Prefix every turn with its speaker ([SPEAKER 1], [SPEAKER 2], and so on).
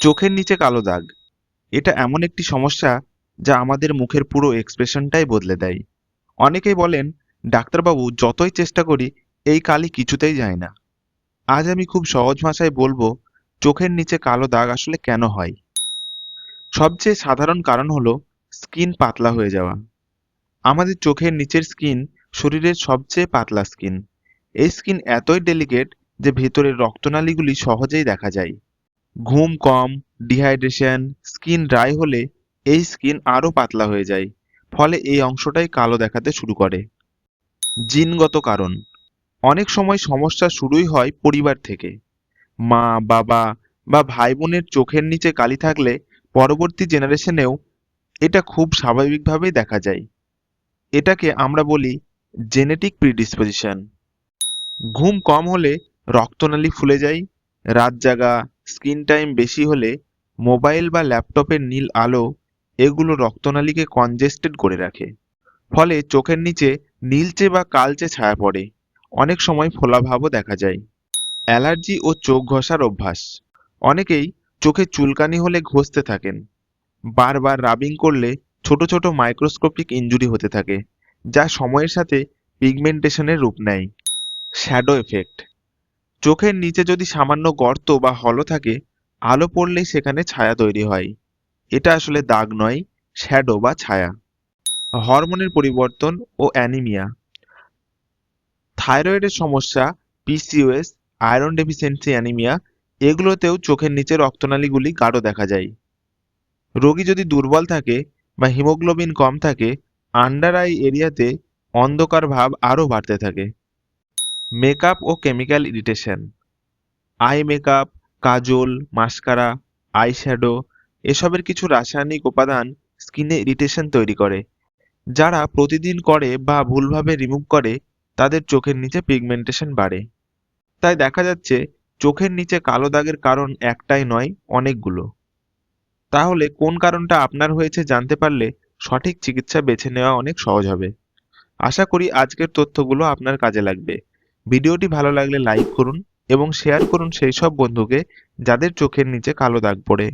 [SPEAKER 1] চোখের নিচে কালো দাগ এটা এমন একটি সমস্যা যা আমাদের মুখের পুরো এক্সপ্রেশনটাই বদলে দেয়। অনেকেই বলেন, ডাক্তারবাবু যতই চেষ্টা করি এই কালি কিছুতেই যায় না। আজ আমি খুব সহজ ভাষায় বলবো চোখের নিচে কালো দাগ আসলে কেন হয়। সবচেয়ে সাধারণ কারণ হলো স্কিন পাতলা হয়ে যাওয়া। আমাদের চোখের নিচের স্কিন শরীরের সবচেয়ে পাতলা স্কিন। এই স্কিন এতই ডেলিকেট যে ভেতরের রক্তনালীগুলি সহজেই দেখা যায়। ঘুম কম, ডিহাইড্রেশন, স্কিন ড্রাই হলে এই স্কিন আরো পাতলা হয়ে যায়। ফলে এই অংশটাই কালো দেখাতে শুরু করে। জিনগত কারণ। অনেক সময় সমস্যা শুরুই হয় পরিবার থেকে। মা, বাবা বা ভাই বোনের চোখের নিচে কালি থাকলে পরবর্তী জেনারেশনেও এটা খুব স্বাভাবিকভাবেই দেখা যায়। এটাকে আমরা বলি জেনেটিক প্রিডিসপোজিশন। ঘুম কম হলে রক্তনালী ফুলে যায়। রাত জাগা, স্ক্রিন টাইম বেশি হলে মোবাইল বা ল্যাপটপের নীল আলো এগুলো রক্তনালীকে কনজেস্টেড করে রাখে। ফলে চোখের নিচে নীলচে বা কালচে ছায়া পড়ে। অনেক সময় ফোলাভাবও দেখা যায়। অ্যালার্জি ও চোখ ঘষার অভ্যাস। অনেকেই চোখে চুলকানি হলে ঘষতে থাকেন। বারবার রাবিং করলে ছোট ছোট মাইক্রোস্কোপিক ইনজুরি হতে থাকে, যা সময়ের সাথে পিগমেন্টেশনের রূপ নেয়। Shadow effect. চোখের নিচে যদি সামান্য গর্ত বা হলো থাকে, আলো পড়লেই সেখানে ছায়া তৈরি হয়। এটা আসলে দাগ নয়, শ্যাডো বা ছায়া। হরমোনের পরিবর্তন ও অ্যানিমিয়া। থাইরয়েডের সমস্যা, পিসিওএস, আয়রন ডেফিসিয়েন্সি অ্যানিমিয়া এগুলোতেও চোখের নিচে রক্তনালীগুলি গাঢ় দেখা যায়। রোগী যদি দুর্বল থাকে বা হিমোগ্লোবিন কম থাকে, আন্ডার আই এরিয়াতে অন্ধকার ভাব আরও বাড়তে থাকে। মেকআপ ও কেমিক্যাল ইরিটেশন। আই মেকআপ, কাজল, মাস্কারা, আইশ্যাডো এসবের কিছু রাসায়নিক উপাদান স্কিনে ইরিটেশন তৈরি করে। যারা প্রতিদিন করে বা ভুলভাবে রিমুভ করে তাদের চোখের নিচে পিগমেন্টেশন বাড়ে। তাই দেখা যাচ্ছে চোখের নিচে কালো দাগের কারণ একটাই নয়, অনেকগুলো। তাহলে কোন কারণটা আপনার হয়েছে জানতে পারলে সঠিক চিকিৎসা বেছে নেওয়া অনেক সহজ হবে। আশা করি আজকের তথ্যগুলো আপনার কাজে লাগবে। ভিডিওটি ভালো লাগলে লাইক করুন এবং শেয়ার করুন সেই সব বন্ধুকে যাদের চোখের নিচে কালো দাগ পড়ে।